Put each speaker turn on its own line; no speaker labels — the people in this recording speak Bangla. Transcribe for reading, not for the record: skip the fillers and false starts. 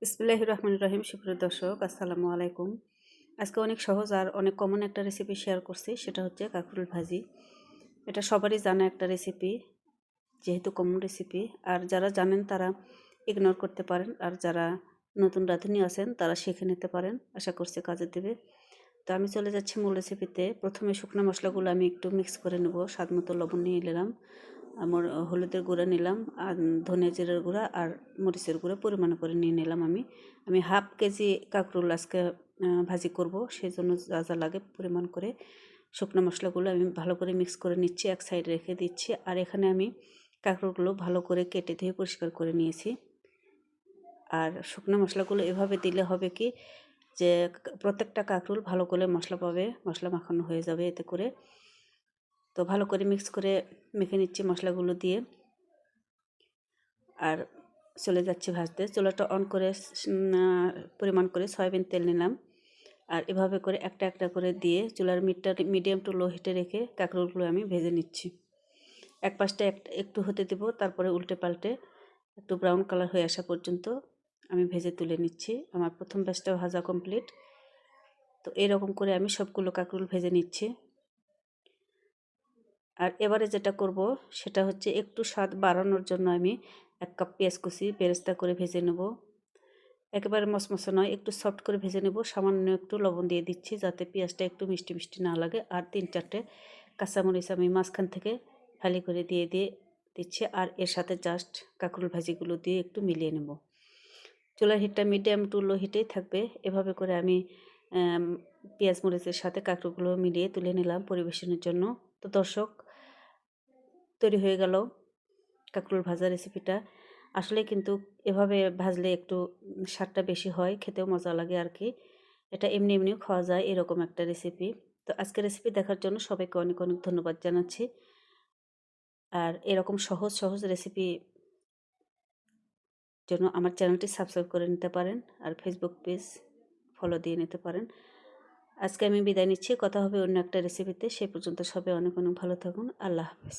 বিসমিল্লাহির রহমানির রহিম। সুপ্রিয় দর্শক, আসসালামু আলাইকুম। আজকে অনেক সহজ আর অনেক কমন একটা রেসিপি শেয়ার করছি, সেটা হচ্ছে কাঁকরোল ভাজি। এটা সবারই জানা একটা রেসিপি, যেহেতু কমন রেসিপি। আর যারা জানেন তারা ইগনোর করতে পারেন, আর যারা নতুন রাঁধুনি আছেন তারা শিখে নিতে পারেন। আশা করছি কাজে দেবে। তো আমি চলে যাচ্ছি মূল রেসিপিতে। প্রথমে শুকনো মশলাগুলো আমি একটু মিক্স করে নেব। স্বাদ মতো লবণ নিয়ে নিলাম, আমার হলুদের গুঁড়া নিলাম, আর ধনিয়া জিরার গুঁড়া আর মরিচের গুঁড়া পরিমাণ করে নিয়ে নিলাম। আমি হাফ কেজি কাঁকরোল আজকে ভাজি করব, সেই জন্য যা যা লাগে পরিমাণ করে শুকনো মশলাগুলো আমি ভালো করে মিক্স করে নিচ্ছি, এক সাইড রেখে দিচ্ছি। আর এখানে আমি কাঁকরোলগুলো ভালো করে কেটে ধুয়ে পরিষ্কার করে নিয়েছি। আর শুকনো মশলাগুলো এভাবে দিলে হবে কি, যে প্রত্যেকটা কাঁকরোল ভালো করে মশলা পাবে, মশলা মাখানো হয়ে যাবে এতে করে। তো ভালো করে মিক্স করে মেখে নিচ্ছি মশলাগুলো দিয়ে। আর চলে যাচ্ছি ভাজতে। চুলাটা অন করে পরিমাণ করে সয়াবিন তেল নিলাম। আর এভাবে করে একটা একটা করে দিয়ে চুলার মিডিয়াম টু লো হিটে রেখে কাঁকরোলগুলো আমি ভেজে নিচ্ছি। এক পাশটা একটু হতে দেব, তারপরে উল্টে পাল্টে একটু ব্রাউন কালার হয়ে আসা পর্যন্ত আমি ভেজে তুলে নিচ্ছি। আমার প্রথম ব্যাচটা ভাজা কমপ্লিট। তো এরকম করে আমি সবগুলো কাঁকরোল ভেজে নিচ্ছি। আর এবারে যেটা করব সেটা হচ্ছে একটু স্বাদ বাড়ানোর জন্য আমি 1 কাপ পেঁয়াজ কুচি বেরেস্তা করে ভেজে নেব। একেবারে মশমশে নয়, একটু সফট করে ভেজে নেব। সামান্য একটু লবণ দিয়ে দিচ্ছি যাতে পেঁয়াজটা একটু মিষ্টি মিষ্টি না লাগে। আর 3-4টে কাঁচামরিচ আমি মাঝখান থেকে ফালি করে দিয়ে দিচ্ছি। আর এর সাথে জাস্ট কাঁকরোল ভাজিগুলো দিয়ে একটু মিলিয়ে নেব। চুলার হিটটা মিডিয়াম টু লো হিটেই থাকবে। এভাবে করে আমি পেঁয়াজ মরিচের সাথে কাঁকরোলগুলো মিলিয়ে তুলে নিলাম পরিবেশনের জন্য। তো দর্শক, তৈরি হয়ে গেল কাঁকরোল ভাজা রেসিপিটা। আসলে কিন্তু এভাবে ভাজলে একটু স্বাদটা বেশি হয়, খেতেও মজা লাগে আর কি। এটা এমনি এমনিও খাওয়া যায়, এরকম একটা রেসিপি। তো আজকের রেসিপি দেখার জন্য সবাইকে অনেক অনেক ধন্যবাদ জানাচ্ছি। আর এরকম সহজ সহজ রেসিপি জন্য আমার চ্যানেলটি সাবস্ক্রাইব করে নিতে পারেন, আর ফেসবুক পেজ ফলো দিয়ে নিতে পারেন। আজকে আমি বিদায় নিচ্ছি। কথা হবে অন্য একটা রেসিপিতে। সে পর্যন্ত সবাই অনেক অনেক ভালো থাকুন। আল্লাহ হাফেজ।